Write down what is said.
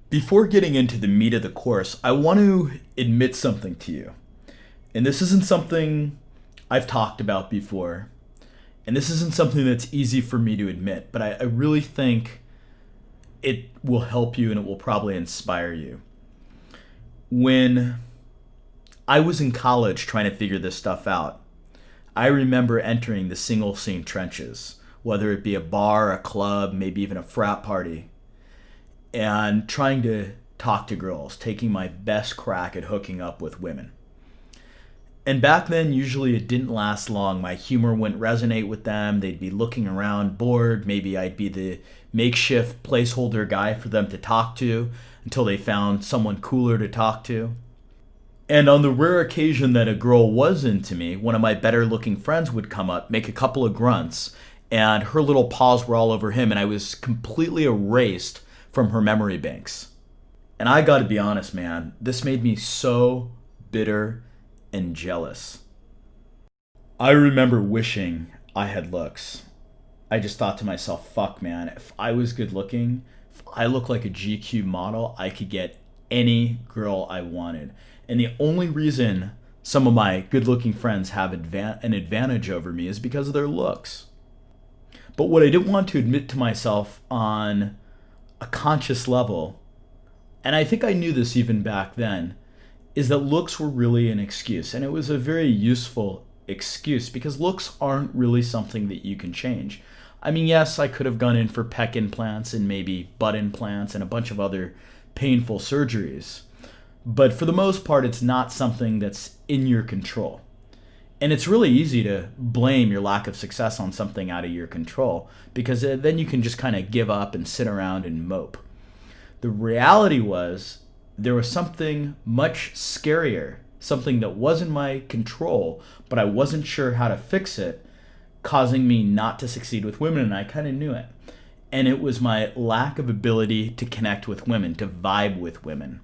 Before getting into the meat of the course, I want to admit something to you. And this isn't something I've talked about before. And this isn't something that's easy for me to admit, but I really think it will help you and it will probably inspire you. When I was in college trying to figure this stuff out, I remember entering the single scene trenches, whether it be a bar, a club, maybe even a frat party, and trying to talk to girls, taking my best crack at hooking up with women. And back then, usually it didn't last long. My humor wouldn't resonate with them. They'd be looking around bored. Maybe I'd be the makeshift placeholder guy for them to talk to until they found someone cooler to talk to. And on the rare occasion that a girl was into me, one of my better looking friends would come up, make a couple of grunts, and her little paws were all over him, and I was completely erased from her memory banks. And I gotta be honest, man, this made me so bitter and jealous. I remember wishing I had looks. I just thought to myself, fuck, man, if I was good looking, if I looked like a GQ model, I could get any girl I wanted. And the only reason some of my good looking friends have an advantage over me is because of their looks. But what I didn't want to admit to myself on a conscious level, and I think I knew this even back then, is that looks were really an excuse. And it was a very useful excuse because looks aren't really something that you can change. I mean, yes, I could have gone in for pec implants and maybe butt implants and a bunch of other painful surgeries. But for the most part, it's not something that's in your control. And it's really easy to blame your lack of success on something out of your control because then you can just kind of give up and sit around and mope. The reality was there was something much scarier, something that was in my control, but I wasn't sure how to fix it, causing me not to succeed with women, and I kind of knew it. And it was my lack of ability to connect with women, to vibe with women.